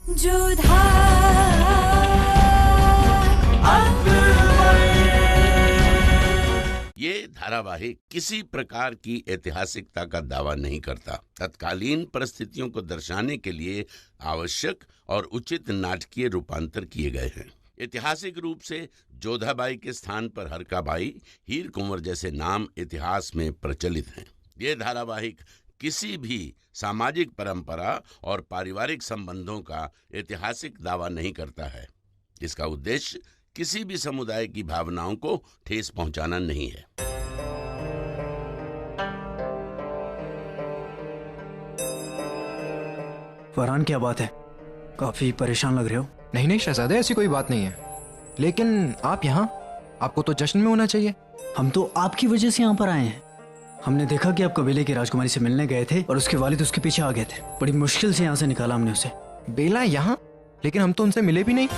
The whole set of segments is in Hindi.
ये धारावाहिक किसी प्रकार की ऐतिहासिकता का दावा नहीं करता। तत्कालीन परिस्थितियों को दर्शाने के लिए आवश्यक और उचित नाटकीय रूपांतर किए गए हैं। ऐतिहासिक रूप से जोधाबाई के स्थान पर हरकाबाई, हीर कुंवर जैसे नाम इतिहास में प्रचलित हैं। ये धारावाहिक किसी भी सामाजिक परंपरा और पारिवारिक संबंधों का ऐतिहासिक दावा नहीं करता है। इसका उद्देश्य किसी भी समुदाय की भावनाओं को ठेस पहुंचाना नहीं है। फरहान, क्या बात है? काफी परेशान लग रहे हो। नहीं नहीं शहजादे, ऐसी कोई बात नहीं है। लेकिन आप यहाँ, आपको तो जश्न में होना चाहिए। हम तो आपकी वजह से यहाँ पर आए हैं। हमने देखा कि आप कबीले की राजकुमारी से मिलने गए थे और उसके वालिद उसके पीछे आ गए थे। बड़ी मुश्किल से यहाँ से निकाला हमने उसे। बेला यहाँ? लेकिन हम तो उनसे मिले भी नहीं।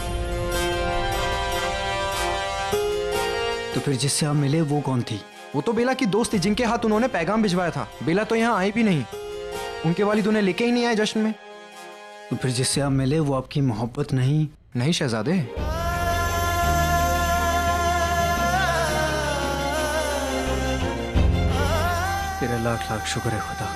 तो फिर जिससे आप मिले वो कौन थी? वो तो बेला की दोस्त थी जिनके हाथ उन्होंने पैगाम भिजवाया था। बेला तो यहाँ आई भी नहीं, उनके वालिद उन्हें लेके ही नहीं आए जश्न में। तो फिर जिससे आप मिले वो आपकी मोहब्बत नहीं? नहीं शहजादे। तेरा लाख लाख शुक्र है खुदा।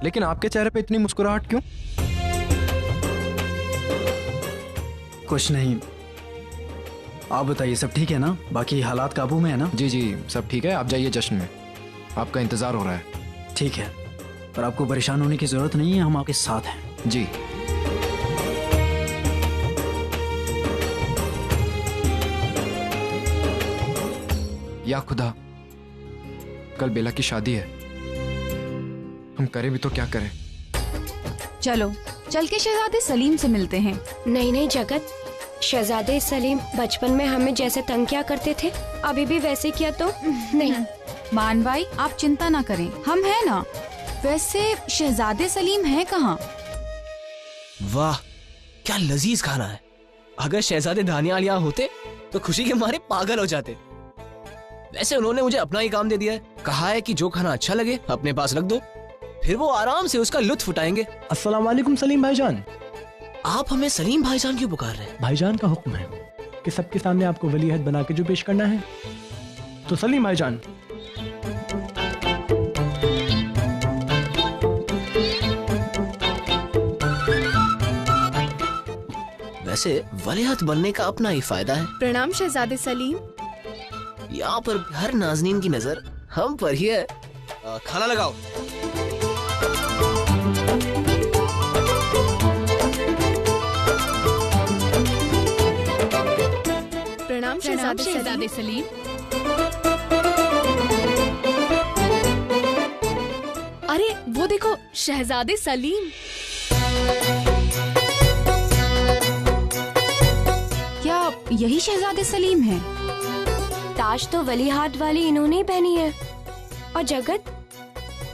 लेकिन आपके चेहरे पे इतनी मुस्कुराहट क्यों? कुछ नहीं। आप बताइए, सब ठीक है ना? बाकी हालात काबू में है ना? जी जी सब ठीक है। आप जाइए जश्न में, आपका इंतजार हो रहा है। ठीक है, पर आपको परेशान होने की जरूरत नहीं है, हम आपके साथ हैं। जी। या खुदा, कल बेला की शादी है, हम करें भी तो क्या करें? चलो चल के शहजादे सलीम से मिलते हैं। नहीं नहीं जगत, शहजादे सलीम बचपन में हमें जैसे तंग किया करते थे, अभी भी वैसे किया तो नहीं। मान भाई, आप चिंता ना करें, हम हैं ना। वैसे शहजादे सलीम है कहाँ? वाह क्या लजीज खाना है। अगर शहजादे दानियाल यहाँ होते तो खुशी के मारे पागल हो जाते। वैसे उन्होंने मुझे अपना ही काम दे दिया है। कहा है कि जो खाना अच्छा लगे अपने पास रख दो, फिर वो आराम से उसका लुत्फ उठाएंगे। अस्सलाम वालेकुम सलीम भाईजान। आप हमें सलीम भाईजान क्यों पुकार रहे हैं? भाईजान का हुक्म है कि सबके सामने आपको वलीअहद बना के जो पेश करना है। तो सलीम भाईजान, वैसे वलीअहद बनने का अपना ही फायदा है। प्रणाम शहजादे सलीम। यहाँ पर हर नाज़नीन की नजर हम पर ही है। खाना लगाओ। प्रणाम शहजादे सलीम। अरे वो देखो शहजादे सलीम। क्या यही शहजादे सलीम है? ताज तो वलीहात वाली इन्होंने ही पहनी है। और जगत,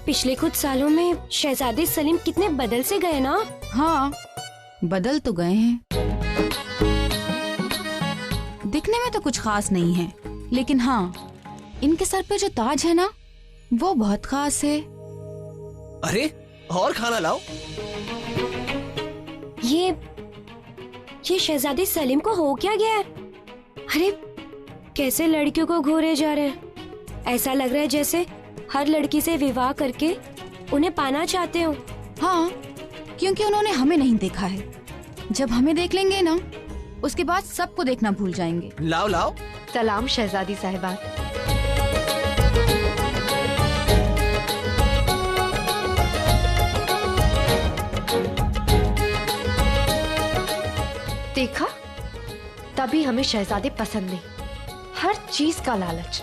पिछले कुछ सालों में शहजादे सलीम कितने बदल से गए ना। हाँ बदल तो गए हैं। दिखने में तो कुछ खास नहीं है, लेकिन हाँ इनके सर पे जो ताज है ना वो बहुत खास है। अरे और खाना लाओ। ये शहजादे सलीम को हो क्या गया है? अरे कैसे लड़कियों को घूरे जा रहे हैं। ऐसा लग रहा है जैसे हर लड़की से विवाह करके उन्हें पाना चाहते हो। हाँ, क्योंकि उन्होंने हमें नहीं देखा है। जब हमें देख लेंगे ना, उसके बाद सबको देखना भूल जाएंगे। लाओ लाओ। सलाम शहजादी साहिबा। देखा, तभी हमें शहजादे पसंद नहीं। हर चीज का लालच,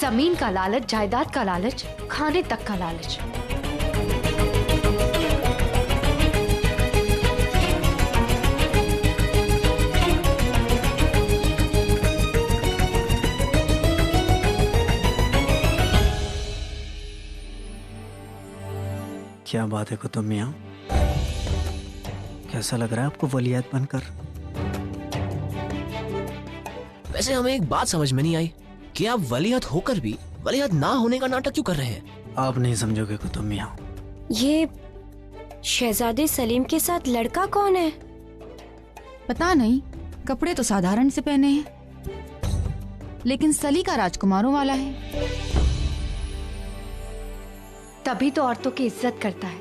जमीन का लालच, जायदाद का लालच, खाने तक का लालच। क्या बात है कुतुब मियाँ, कैसा लग रहा है आपको वलीयत बनकर? वैसे हमें एक बात समझ में नहीं आई कि आप वलीयत होकर भी वलीयत ना होने का नाटक क्यों कर रहे हैं? आप नहीं समझोगे कुतुब मियाँ। ये शहजादे सलीम के साथ लड़का कौन है? पता नहीं, कपड़े तो साधारण से पहने हैं, लेकिन सलीका राजकुमारों वाला है। तभी तो औरतों की इज्जत करता है,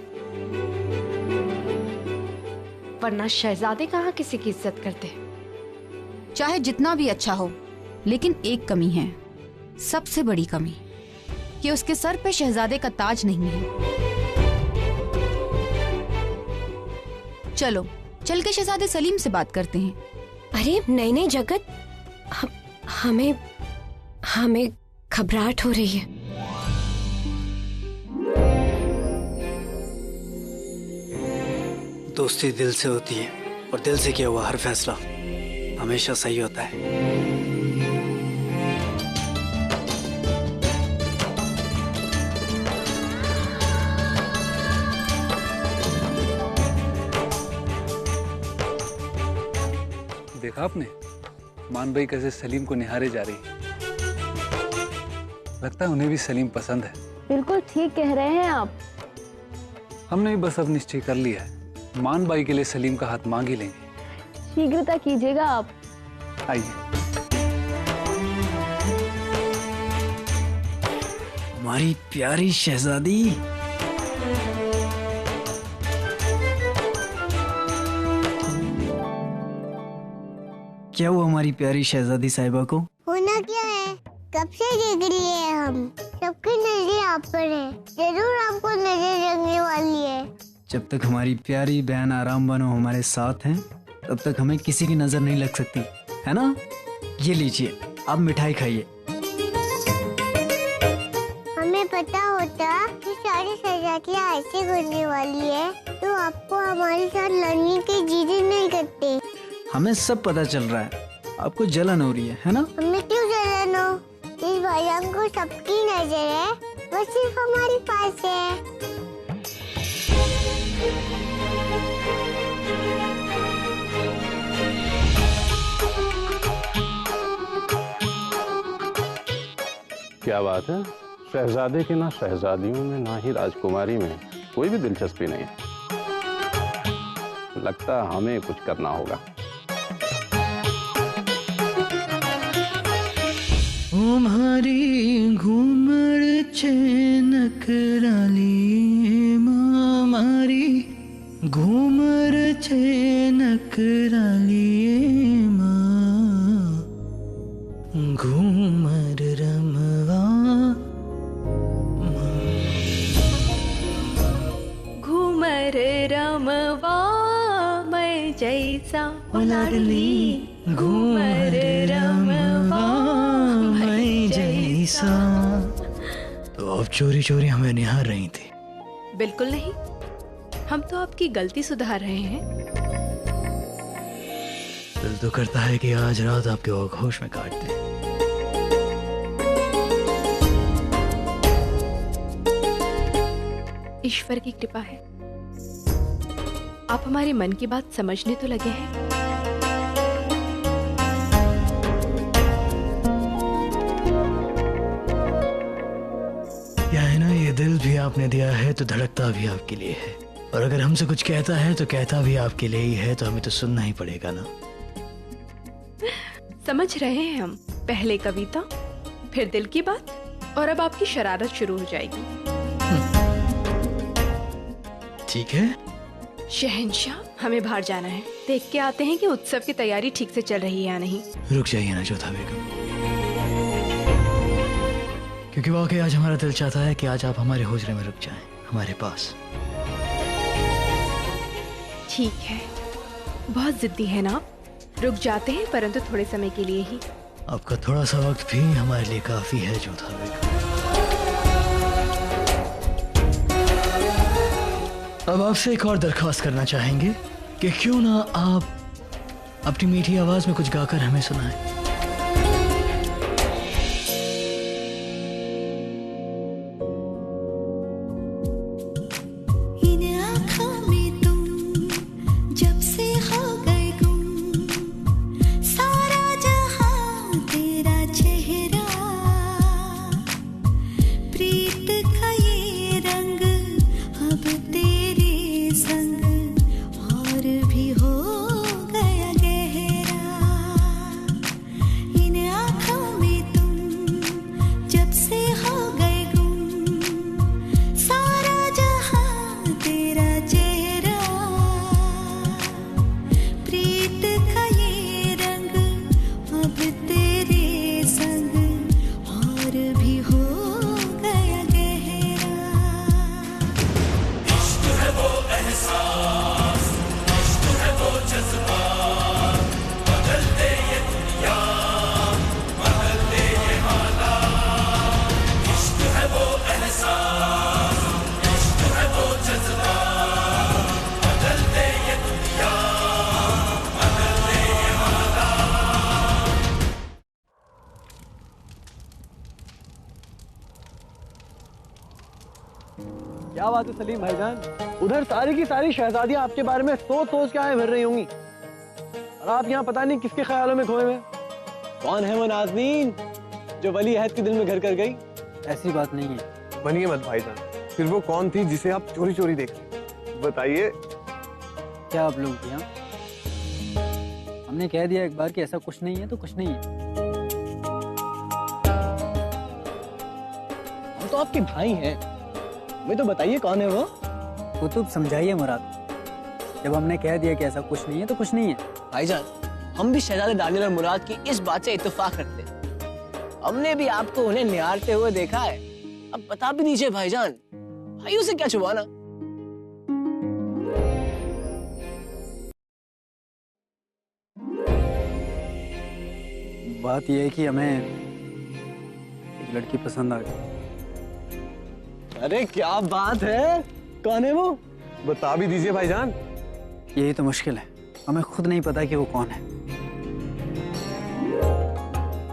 वरना शहजादे कहाँ किसी की इज्जत करते हैं। चाहे जितना भी अच्छा हो, लेकिन एक कमी है, सबसे बड़ी कमी, कि उसके सर पे शहजादे का ताज नहीं है। चलो चल के शहजादे सलीम से बात करते हैं। अरे नहीं नहीं जगत, हमें घबराहट हो रही है। दोस्ती दिल से होती है और दिल से किया हुआ हर फैसला हमेशा सही होता है। देखा आपने मान भाई कैसे सलीम को निहारे जा रही है। लगता है उन्हें भी सलीम पसंद है। बिल्कुल ठीक कह रहे हैं आप। हमने भी बस अब निश्चय कर लिया है, मान भाई के लिए सलीम का हाथ मांग ही लेंगे। शीघ्रता कीजिएगा आप। आइए। हमारी प्यारी शहजादी, क्या हुआ हमारी प्यारी शहजादी साहिबा को? होना क्या है, कब से देख रही है, हम सबकी नजर आप पर है, जरूर आपको नजर लगने वाली है। जब तक हमारी प्यारी बहन आराम बनो हमारे साथ हैं, तब तक हमें किसी की नजर नहीं लग सकती, है ना? ये लीजिए, आप मिठाई खाइए। हमें पता होता कि सारी शहजादियाँ ऐसे बनने वाली है, तो आपको हमारे साथ लड़ने की जिद नहीं करते। हमें सब पता चल रहा है, आपको जलन हो रही है ना? हमें क्यों जलन हो? इस भाईजान को सबकी नजर है, वो सिर्फ हमारे पास है। क्या बात है, शहजादे की ना शहजादियों में ना ही राजकुमारी में कोई भी दिलचस्पी नहीं है। लगता है हमें कुछ करना होगा। हमारी घूमर चैनक राली मारी, घूमर चैनक राली माँ, घूमर रमवा घूमर रमवा मैं जैसा लाडली, घूमर रमवा मैं जैसा। तो अब चोरी चोरी हमें निहार रही थी? बिल्कुल नहीं, हम तो आपकी गलती सुधार रहे हैं। दिल तो करता है कि आज रात आपके होश में काट दें। ईश्वर की कृपा है, आप हमारे मन की बात समझने तो लगे हैं। क्या है ना, ये दिल भी आपने दिया है तो धड़कता भी आपके लिए है, और अगर हमसे कुछ कहता है तो कहता भी आपके लिए ही है, तो हमें तो सुनना ही पड़ेगा ना। समझ रहे हैं हम, पहले कविता, फिर दिल की बात, और अब आपकी शरारत शुरू हो जाएगी। ठीक है। शहंशाह, हमें बाहर जाना है, देख के आते हैं कि उत्सव की तैयारी ठीक से चल रही है या नहीं। रुक जाइए ना जोधा बेगम, क्योंकि वाकई आज हमारा दिल चाहता है कि आज आप हमारे हुजरे में रुक जाएं, हमारे पास। ठीक है, बहुत जिद्दी है ना आप, रुक जाते हैं, परंतु थोड़े समय के लिए ही। आपका थोड़ा सा वक्त भी हमारे लिए काफी है जोधा बेगम। अब आपसे एक और दरख्वास्त करना चाहेंगे कि क्यों ना आप अपनी मीठी आवाज में कुछ गाकर हमें सुनाएं। क्या बात है सलीम भाईजान, उधर सारी की सारी शहजादियां आपके बारे में सोच के आए भर रही होंगी और आप यहाँ पता नहीं किसके ख्यालों में खोए हुए। कौन है वो नाज़नीन जो वली अहद के दिल में घर कर गई? ऐसी बात नहीं है। बनिए मत भाईजान, फिर वो कौन थी जिसे आप चोरी चोरी देख बताइए। क्या आप लोग यहाँ? हमने कह दिया एक बार कि ऐसा कुछ नहीं है तो कुछ नहीं है। हम तो आपके भाई हैं, मैं तो बताइए कौन है वो? कुतुब समझाइए मुराद, जब हमने कह दिया कि ऐसा कुछ नहीं है तो कुछ नहीं है। भाईजान, हम भी शहजादे दानियल और मुराद की इस बात से इत्तेफाक रखते हैं। हमने भी आपको उन्हें निहारते हुए देखा है। अब बता भी दीजिए भाईजान, भाइयों से क्या छुपाना। बात यह है कि हमें एक लड़की पसंद आ गई। अरे क्या बात है, कौन है वो? बता भी दीजिए भाईजान। यही तो मुश्किल है, हमें खुद नहीं पता कि वो कौन है।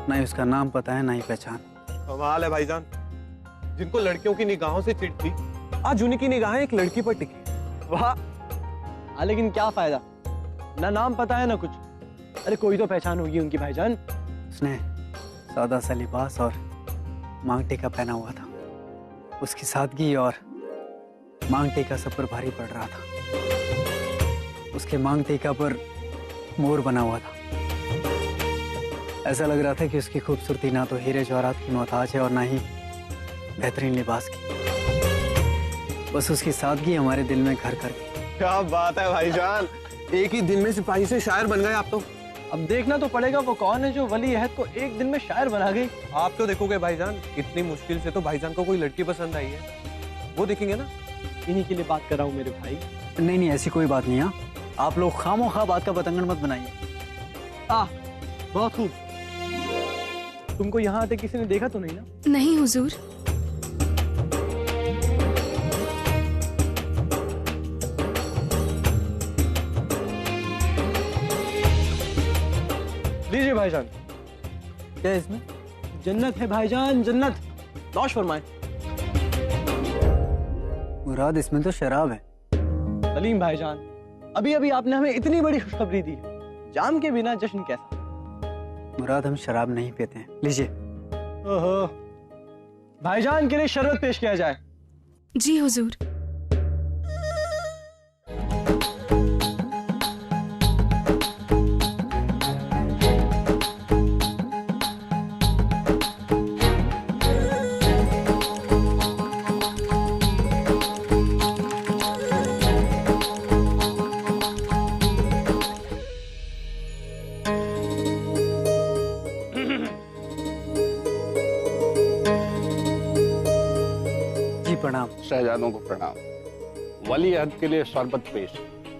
ना ही उसका नाम पता है, ना ही पहचान। कमाल है भाईजान, जिनको लड़कियों की निगाहों से चिढ़ थी, आज उन्हीं की निगाहें एक लड़की पर टिकी। वाह, लेकिन क्या फायदा, ना नाम पता है ना कुछ। अरे कोई तो पहचान होगी उनकी भाईजान। उसने सादा सा लिबास और मांग टीका पहना हुआ था। उसकी सादगी और मांग टीका सब पर भारी पड़ रहा था। उसके मांग टीका पर मोर बना हुआ था। ऐसा लग रहा था कि उसकी खूबसूरती ना तो हीरे जवाहरात की मोहताज है और ना ही बेहतरीन लिबास की। बस उसकी सादगी हमारे दिल में घर कर गई। क्या बात है भाईजान, एक ही दिन में सिपाही से शायर बन गए आप तो। अब देखना तो पड़ेगा वो कौन है जो वली अहद को एक दिन में शायर बना गई। आप तो देखोगे भाईजान, इतनी मुश्किल से तो भाईजान को कोई लड़की पसंद आई है, वो देखेंगे ना। इन्हीं के लिए बात कर रहा हूँ मेरे भाई। नहीं नहीं, ऐसी कोई बात नहीं है। आप लोग खामोखा बात का बतंगड़ मत बनाइए। बहुत खूब। तुमको यहाँ आते किसी ने देखा तो नहीं ना? नहीं हुजूर। लीजिए भाईजान। क्या है इसमें? जन्नत है भाईजान, जन्नत। नौश फरमाए। मुराद, इसमें तो शराब है। सलीम भाईजान, अभी अभी आपने हमें इतनी बड़ी खुशखबरी दी है, जाम के बिना जश्न कैसा? मुराद, हम शराब नहीं पीते हैं। लीजिए। ओहो, भाईजान के लिए शरबत पेश किया जाए। जी हुजूर। प्रणाम। शहजादों को प्रणाम। वली अहद के लिए शरबत पेश।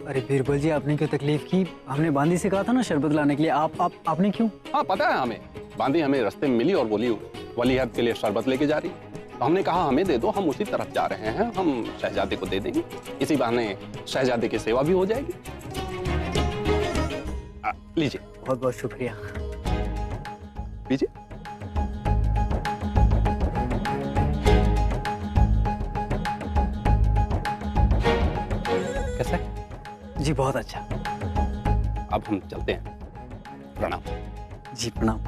अरे बीरबल जी, आपने क्यों तकलीफ की? हमने बांदी से कहा था ना शरबत लाने के लिए। आपने क्यों? हाँ पता है हमें, बांदी हमें रास्ते में मिली और बोली वली अहद के लिए शरबत लेके जा रही। तो हमने कहा हमें दे दो, हम उसी तरफ जा रहे हैं, हम शहजादे को दे देंगे। इसी बहाने शहजादे की सेवा भी हो जाएगी। लीजिए। बहुत बहुत शुक्रिया। लीजिए। कैसा है? जी बहुत अच्छा। अब हम चलते हैं। प्रणाम। जी प्रणाम।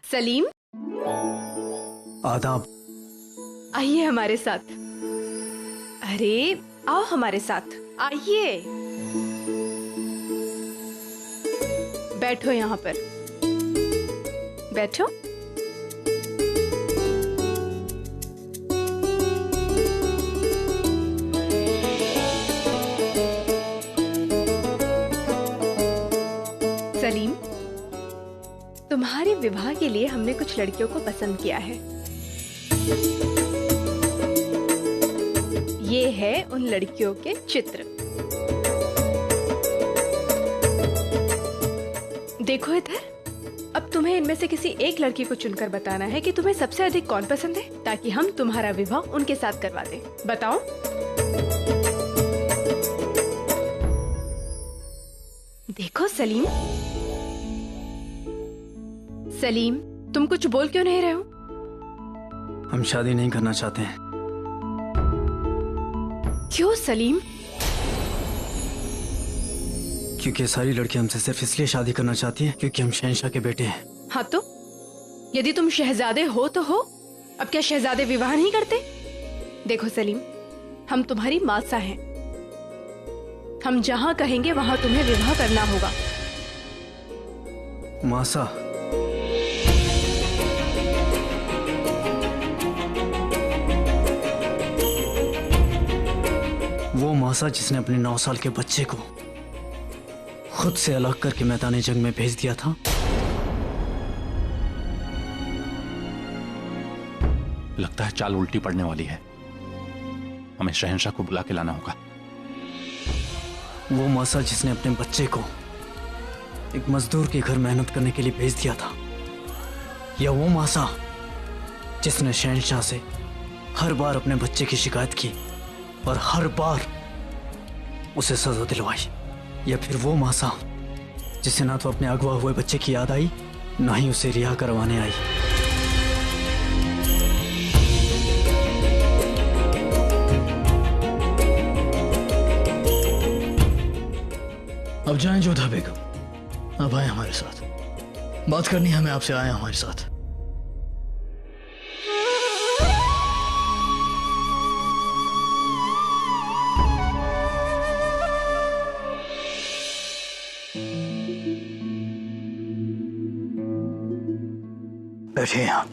सलीम, आदाब। आइए हमारे साथ। अरे आओ हमारे साथ, आइए। बैठो यहाँ पर, बैठो। सलीम, तुम्हारे विवाह के लिए हमने कुछ लड़कियों को पसंद किया है। ये है उन लड़कियों के चित्र। देखो इधर। अब तुम्हें इनमें से किसी एक लड़की को चुनकर बताना है कि तुम्हें सबसे अधिक कौन पसंद है, ताकि हम तुम्हारा विवाह उनके साथ करवा दें। बताओ। सलीम? सलीम, तुम कुछ बोल क्यों नहीं रहे हो? हम शादी नहीं करना चाहते हैं। क्यों सलीम? क्योंकि सारी लड़कियां हमसे सिर्फ इसलिए शादी करना चाहती हैं क्योंकि हम शहंशाह के बेटे हैं। हाँ तो यदि तुम शहजादे हो तो हो, अब क्या शहजादे विवाह नहीं करते? देखो सलीम, हम तुम्हारी मासा हैं। हम जहां कहेंगे वहां तुम्हें विवाह करना होगा। मासा? वो मासा जिसने अपने 9 साल के बच्चे को खुद से अलग करके मैदान जंग में भेज दिया था। लगता है चाल उल्टी पड़ने वाली है। हमें शहंशाह को बुला के लाना होगा। वो मासा जिसने अपने बच्चे को एक मजदूर के घर मेहनत करने के लिए भेज दिया था, या वो मासा जिसने शहंशाह से हर बार अपने बच्चे की शिकायत की और हर बार उसे सजा दिलवाई, या फिर वो मासा जिसे ना तो अपने अगवा हुए बच्चे की याद आई, ना ही उसे रिहा करवाने आई। अब जाएं जोधा बेगम, अब आए हमारे साथ। बात करनी हमें आपसे, आए हमारे साथ। बैठिए आप।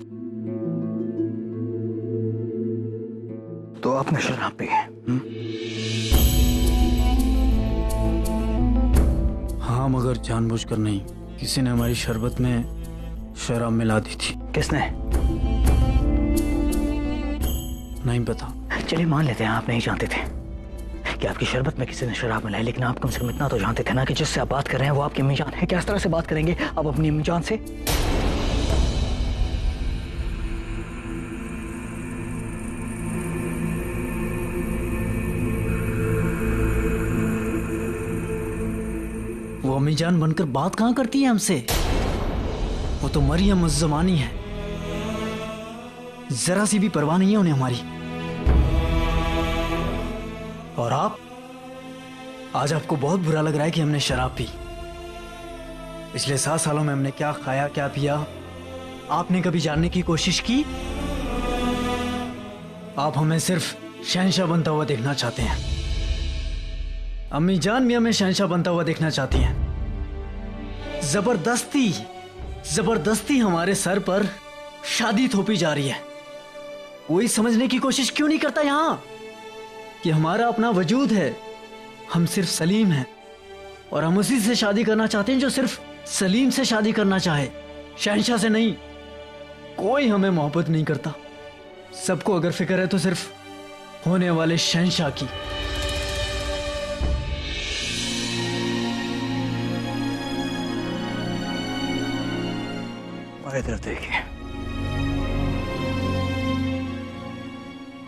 तो आपने शराब पी है? हाँ, मगर जानबूझकर नहीं। किसी ने हमारी शरबत में शराब मिला दी थी। किसने? नहीं पता। चलिए मान लेते हैं आप नहीं जानते थे कि आपकी शरबत में किसी ने शराब मिलाई, लेकिन आप कम से कम इतना तो जानते थे ना कि जिससे आप बात कर रहे हैं वो आपकी अम्मी जान है। क्या इस तरह से बात करेंगे आप अपनी अम्मी जान से? वो अम्मी जान बनकर बात कहां करती है हमसे? वो तो मरियम उज़्ज़मानी है। जरा सी भी परवाह नहीं है उन्हें हमारी। और आप, आज आपको बहुत बुरा लग रहा है कि हमने शराब पी। पिछले 7 सालों में हमने क्या खाया क्या पिया, आपने कभी जानने की कोशिश की? आप हमें सिर्फ शहंशाह बनता हुआ देखना चाहते हैं। अम्मी जान भी हमें शहंशाह बनता हुआ देखना चाहती हैं। जबरदस्ती हमारे सर पर शादी थोपी जा रही है। कोई समझने की कोशिश क्यों नहीं करता यहां कि हमारा अपना वजूद है। हम सिर्फ सलीम हैं और हम उसी से शादी करना चाहते हैं जो सिर्फ सलीम से शादी करना चाहे, शहंशाह से नहीं। कोई हमें मोहब्बत नहीं करता। सबको अगर फिक्र है तो सिर्फ होने वाले शहंशाह की। इधर देखिए,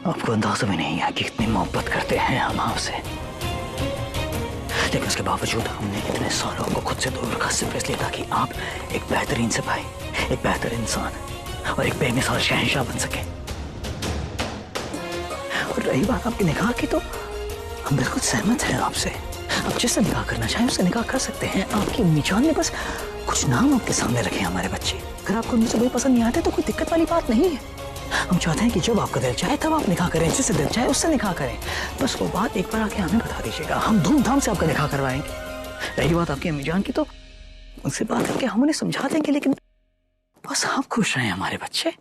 आपको अंदाजा भी नहीं है कि कितनी मोहब्बत करते हैं हम आपसे, लेकिन उसके बावजूद हमने इतने सालों को खुद से दूर रखा सिर्फ इसलिए ताकि आप एक बेहतरीन सिपाही, एक बेहतर इंसान और एक बेमिसाल शहंशाह बन सके। और रही बात आपकी निकाह की, तो हम बिल्कुल सहमत हैं आपसे। आप जिससे निकाह करना चाहें उससे निकाह कर सकते हैं। आपकी अम्मी जान ने बस कुछ नाम आपके सामने रखे हमारे बच्चे। अगर आपको उनसे कोई पसंद नहीं आते तो कोई दिक्कत वाली बात नहीं है। हम चाहते हैं कि जब आपका दिल चाहे तब आप निकाह करें, जिससे दिल चाहे उससे निकाह करें। बस वो बात एक बार आके हमें बता दीजिएगा, हम धूमधाम से आपका निकाह करवाएंगे। रही बात आपकी अम्मी जान की, तो उनसे बात करके हम उन्हें समझा देंगे, लेकिन बस आप खुश रहें हमारे बच्चे।